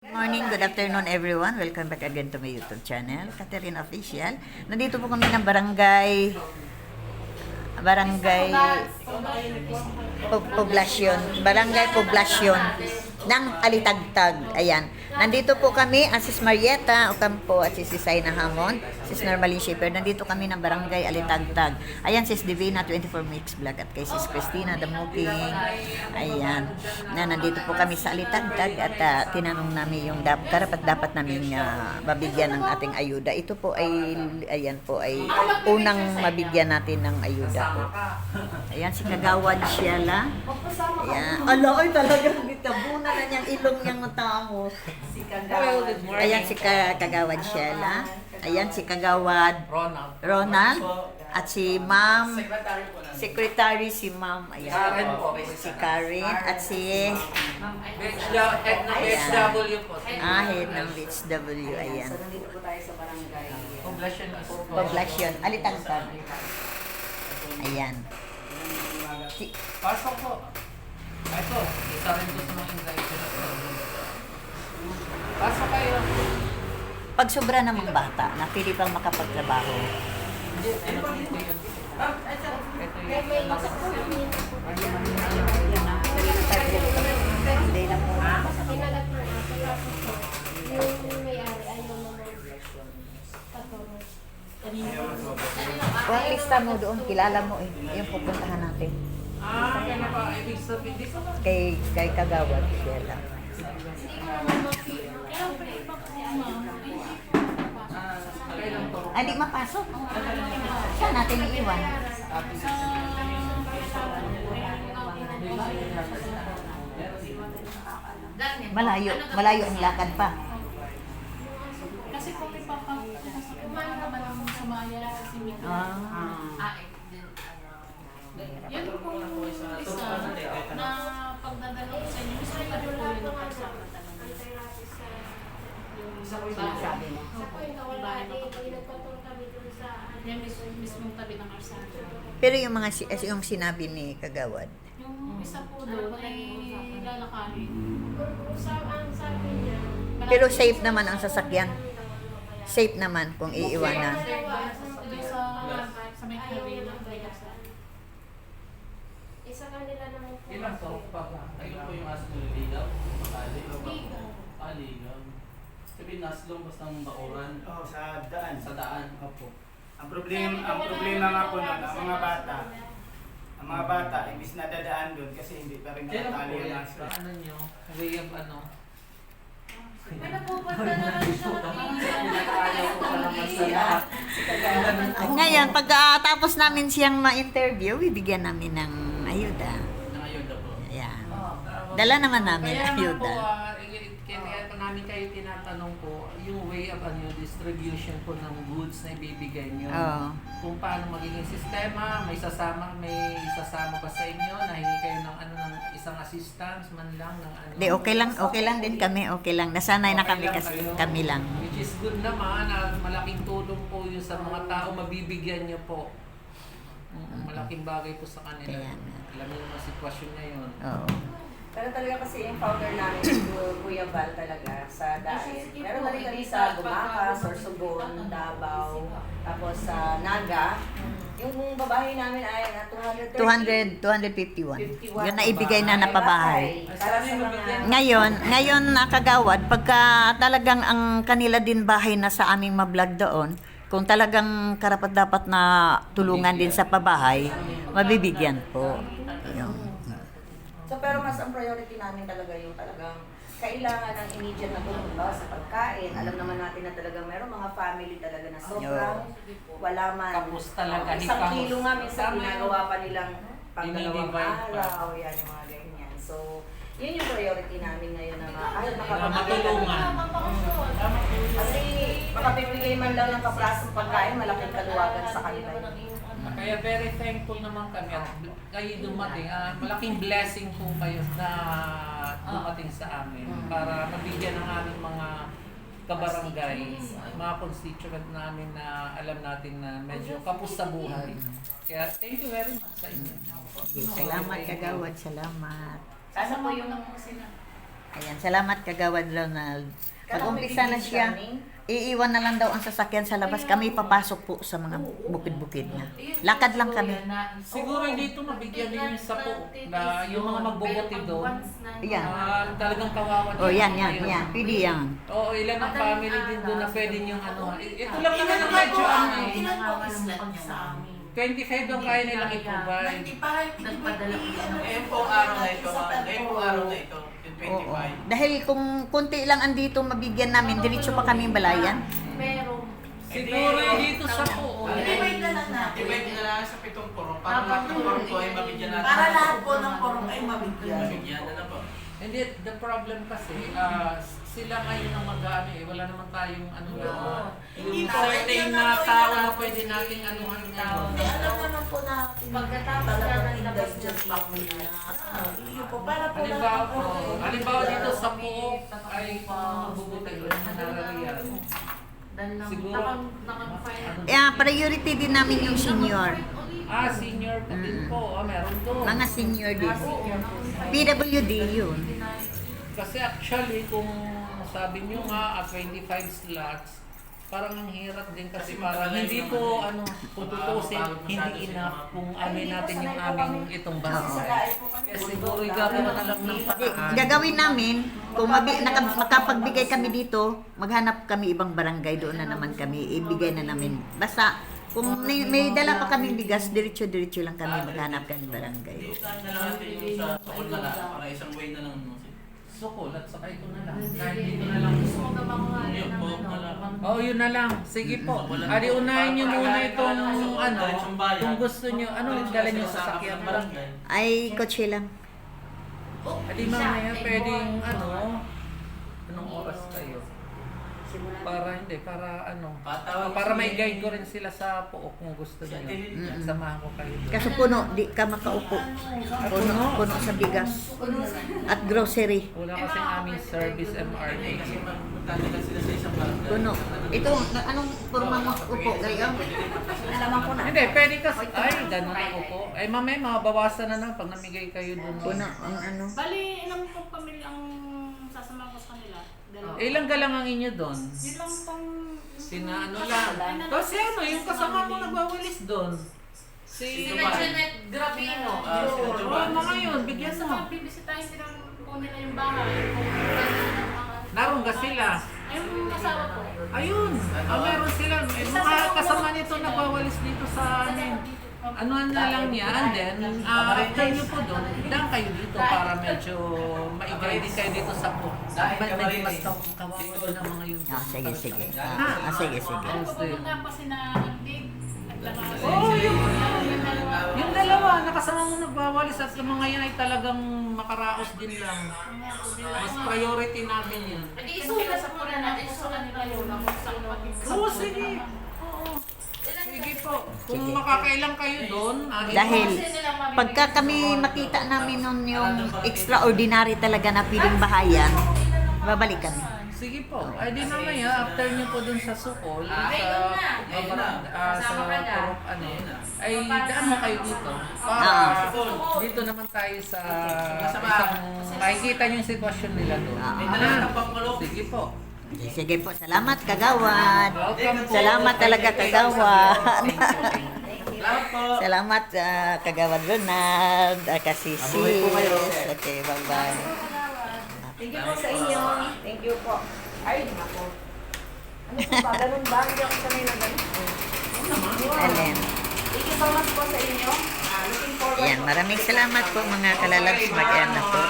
Good morning, good afternoon everyone. Welcome back again to my YouTube channel, Catherine Official. Nandito po kami ng Barangay Poblacion ng Alitagtag. Ayan. Nandito po kami, Sis Marieta Ocampo at Sis Isaina Hamon, Sis Normaline Shipper. Nandito kami ng Barangay Alitagtag. Ayan, Sis Divina 24 Mix Vlog at kay Sis Christina Damuking. Ayan. Nandito po kami sa Alitagtag at tinanong namin yung dapat namin mabigyan ng ating ayuda. Ito po ay, ayan po, ay unang mabigyan natin ng ayuda po. Ayan, si Kagawad Sheila. Ayan. Ala, ay talagang gitabunan na niyang ilong niyang tamo. Ayan si Kagawad Sheila. Ayan si Kagawad Ronald. At si Ma'am Secretary si Ma'am. Ayan. Si Karen. At si HW po. Head ng HW. Ayan. Nandito po tayo sa barangay. Poblacion. Alitagtag. Ayan. Pasok po. Ito, isa rin po sa mga invitation na po. Pasok kayo. Pag sobra namang bata, napili pang makapagtrabaho. Ano ba dito yun? Hindi na po. Kinagat mo yung may-ari ayaw mo Kung lista mo doon, kilala mo eh. Yung pupuntahan natin. Kaya na ba? Ibig sabihin dito? Kay Kagawad Sheila. Kailan po? Di mapasok. Saan natin iiwan? Malayo ang lakad pa. Kasi po may kumain naman ang sumaya si Mika. Yan po yung isa na pagdadala ko sa inyo. Gusto ko po yung kasama talaga. Yung Sabi mo. Ako yung kawala din. Pag nagpatong kami dun sa... yan mismong tabi ng arsada. Pero yung sinabi ni Kagawad, Yung isa po doon ay lalakarin. Ang sabi niya... pero safe naman ang sasakyan. Safe naman kung iiwanan. Doon sa may kawin ng Isa kanila naman po. Ilan to? Ayun po yung aso ng ligaw. Ligaw. Sabihin naslong basta ng bakuran. Oh, sa daan. Sa daan. Opo. Ang problema nga po nun, ang mga bata, imbis na dadaan doon kasi hindi pa rin Kailan nakatali po ang yan? aso. Ano nyo? Way of ano? May napupunta na lang siya. Ayaw ko pa naman sa lahat. Ngayon, pagkatapos namin siyang ma-interview, bibigyan namin ng ayuda. Nangayod na po. Ayan. Dala naman namin Kaya nga po, ayuda. kaya pa namin kayo tinatanong po, yung way of distribution po ng goods na ibibigay nyo. Oo. Kung paano magiging sistema, may sasama ba sa inyo, nahingi kayo ng ng isang assistance man lang ng ano. Di, okay lang din kami, okay lang. Nasanay na kami kasi kayo. kami lang. Which is good naman, malaking tulong po yun sa mga tao mabibigyan nyo po. Malaking bagay po sa kanila. Kaya nga. Alam niyo yung mga sitwasyon na yun. Oo. Pero talaga kasi yung founder namin, Kuya Val talaga, sa Daet. Meron na rin kami sa Gumaca, Sorsogon, Davao, tapos sa Naga. Yung babae namin ay 251. 251. Yun na ibigay na napabahay. Para sa mga... Ngayon nakagawad, pagka talagang ang kanila din bahay na sa aming mablog doon, kung talagang karapat dapat na tulungan din sa pabahay, mabibigyan po. Yun. So pero mas ang priority namin talaga yung talagang kailangan ng immediate na tulong sa pagkain. Alam naman natin na talagang meron mga family talaga na sobrang wala man. Kapos talaga, Isang hipamos. kilo nga minsan Tama ginagawa pa nilang pangdalawang Dinidivide pa. araw. Yan yung mga ganyan. So yun yung priority namin ngayon na Matulungan. Kasi makapibigay man lang ng kaprasong pagkain, malaking kaluwagan sa kanila yun. Kaya very thankful naman kami at kayo dumating. Malaking blessing po kayo na dumating sa amin para mabigyan ng aming mga kabarangay, mga constituent namin na alam natin na medyo kapos sa buhay. Kaya thank you very much sa inyo. Salamat Kagawad, salamat. Sana po yung Ayan, salamat Kagawad Ronald. Pag-umpisa na siya, iiwan na lang daw ang sasakyan sa labas. Kami papasok po sa mga bukid-bukid na. Lakad lang kami. Siguro hindi ito mabigyan din yung sa po na yung mga magbubuti doon. Ayan. Talagang kawawa. Oh, yan. Pwede yan. Oo, ilan ang family din doon na pwede niyong ano. Ito lang naman ang medyo ano eh. Ilan po islang sa amin? 25 ang kaya nilang i-provide. Nagpadala ko lang. Ngayon po araw na ito, yung Oo. 25. Dahil kung konti lang andito mabigyan namin, diretso pa kami balayan. Meron. Siguro dito sa po. I-divide na lang natin. I-divide na lang sa 7 purong. Para lahat ng purong po ay mabigyan natin. Para lahat po ng purong ay mabigyan. Mabigyan na po. Hindi, the problem kasi, sila ngayon ang mag-ano eh. Wala naman tayong ano na. Hindi Yung pa, certain yun na ang tao gawin na pwede nating anuhan ngayon. Alam naman po natin. Pagkatapos talagang na nilabas indigest niya family na. Yun po, para po Halimbawa dito sa Puok ay magbubutay ko ng narariyan. Siguro, Priority din namin yung senior. senior pa din po. Meron doon. Mga senior din. PWD yun. Kasi actually, kung sabi nyo nga, 25 slots, parang ang hirap din kasi parang hindi po, kung tutusin, hindi enough kung amin natin yung aming itong bahay. Kaya siguro gagawin na lang ng paraan. Gagawin namin, kung makapagbigay kami dito, maghanap kami ibang barangay, doon na naman kami, ibigay na namin. Basta, kung may dala pa kaming bigas, diretso-diretso lang kami, maghanap kami barangay. Saan na lang natin yung sa sukol na lang. Para isang way na lang. Sukol at saka ito na lang. Kahit dito na lang. Yun po, na lang. Yun na lang. Sige po. Adi, unahin nyo muna itong kung gusto nyo, dala nyo sa sakyan mo. Ay, kotse lang. Adi, mamaya pwedeng, anong oras kayo? Para may guide ko rin sila sa Puok kung gusto nyo. Samahan ko kayo doon. Kaso puno, di ka makaupo. Puno sa bigas. At grocery. Wala kasing aming service MRT. Kasi magpunta nila sila sa isang barangay. Puno. Ito, anong forma mo upo kayo? Nalaman ko na. Hindi, pwede kasi, ganun ang upo. Ay, mamaya, mabawasan na lang pag namigay kayo doon. Puno, ang ano. Bali, ilang pong pamilya ang sasama ko sa kanila? Dalawa. Ilang galang ang inyo doon? Yun lang pong... Lang. Kasi yung kasama mo nagwawalis doon. Si Jeanette Gravino. mga yun, bigyan Sa mo. mga bibisitahin sila po nila yung bahay. Kung kailan ang mga... Naroon ka sila. Yung asawa ko. Ayun, meron sila. Mga kasama nito nagwawalis dito sa amin. Ano na lang yan, then after nyo po doon, daan kayo dito para medyo maigay din kayo dito sa po. Medyo mas kawawa doon ang mga yun. Sige. sige. Ano pupunta pa si na Big? Yung dalawa, nakasama mo nagwawalis at yung mga yan ay talagang makaraos din lang. Mas priority namin yun. Isulat sa muna natin. Isulat nila yun. Oo, sige. Oo. Sige po. Kung makakailang kayo doon, Dahil pagka kami makita namin nun yung extraordinary talaga na piling bahayan, babalik kami. sige po. Ay di mamaya, after nyo po dun sa Sukol, sa Purok, ay daan mo kayo dito. Para dito naman tayo sa isang makikita nyo yung sitwasyon nila doon. Sige po. Sige po, salamat Kagawad. Welcome po. Salamat talaga Kagawad. Salamat po. Salamat Kagawad Ronald, Kasisis. Okay, bye-bye. Thank you po sa inyo. Thank you po. Ay, ako. Ano po ba? Ganun ba? Hindi ako sanay na ganun. Alin. Thank you so much po sa inyo. Looking forward Yan, maraming salamat po mga kalalabs. Mag-end na po.